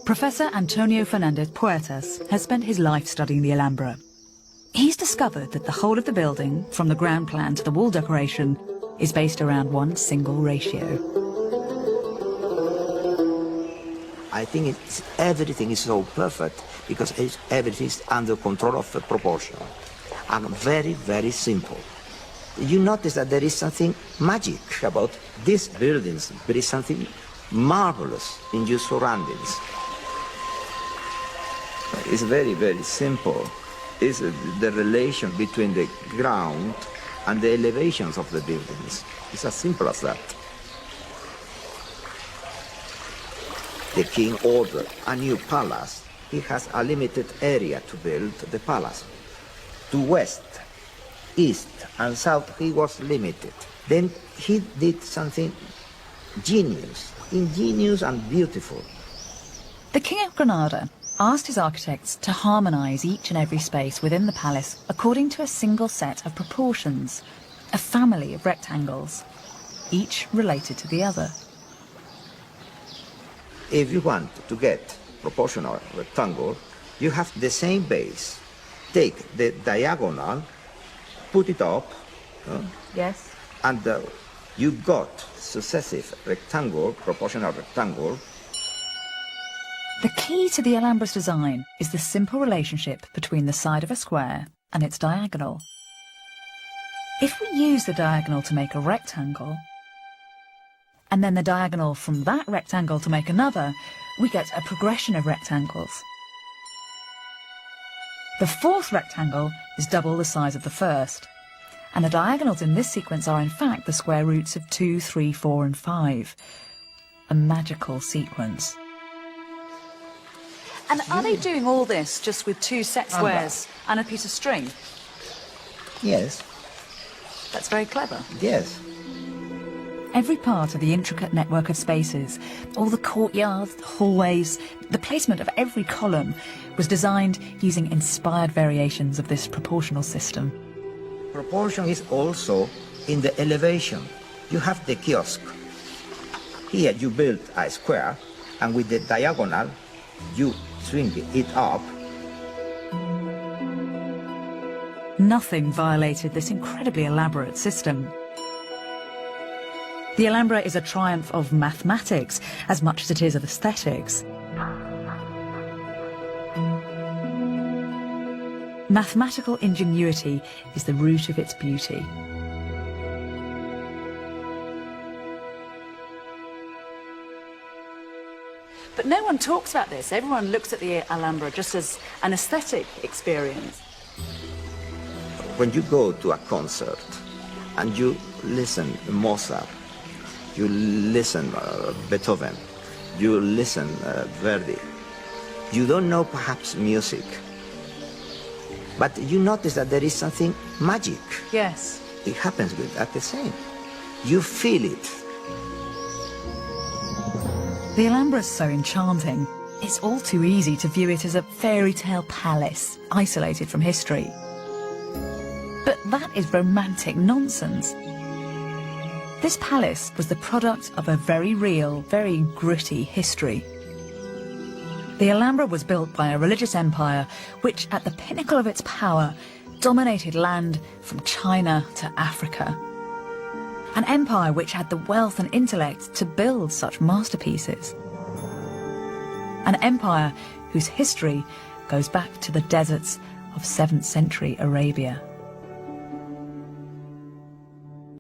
Professor Antonio Fernández Puertas has spent his life studying the Alhambra. He's discovered that the whole of the building, from the ground plan to the wall decoration, is based around one single ratio. I think everything is so perfect because everything is under control of proportion and very, very simple. You notice that there is something magic about these buildings. There is something marvelous in your surroundings. It's very, very simple. It's the relation between the ground and the elevations of the buildings. It's as simple as that. The king ordered a new palace. He has a limited area to build the palace. To west, east, and south, he was limited. Then he did something ingenious and beautiful. The King of Granada asked his architects to harmonise each and every space within the palace according to a single set of proportions, a family of rectangles, each related to the other. If you want to get proportional rectangle, you have the same base. Take the diagonal, put it up, Yes. and you got successive rectangle, proportional rectangle. The key to the Alhambra's design is the simple relationship between the side of a square and its diagonal. If we use the diagonal to make a rectangle, and then the diagonal from that rectangle to make another, we get a progression of rectangles. The fourth rectangle is double the size of the first, and the diagonals in this sequence are in fact the square roots of 2, 3, 4 and 5. A magical sequence. And are they doing all this just with two set squares and a piece of string? Yes. That's very clever. Yes. Every part of the intricate network of spaces, all the courtyards, the hallways, the placement of every column was designed using inspired variations of this proportional system. Proportion is also in the elevation. You have the kiosk. Here you build a square, and with the diagonal, you swing it up. Nothing violated this incredibly elaborate system. The Alhambra is a triumph of mathematics as much as it is of aesthetics. Mathematical ingenuity is the root of its beauty. But no one talks about this. Everyone looks at the Alhambra just as an aesthetic experience. When you go to a concert and you listen to Mozart, you listen Beethoven, you listen Verdi, you don't know perhaps music, but you notice that there is something magic. Yes. It happens with that the same. You feel it. The Alhambra is so enchanting. It's all too easy to view it as a fairy tale palace, isolated from history. But that is romantic nonsense. This palace was the product of a very real, very gritty history. The Alhambra was built by a religious empire which, at the pinnacle of its power, dominated land from China to Africa. An empire which had the wealth and intellect to build such masterpieces. An empire whose history goes back to the deserts of 7th century Arabia.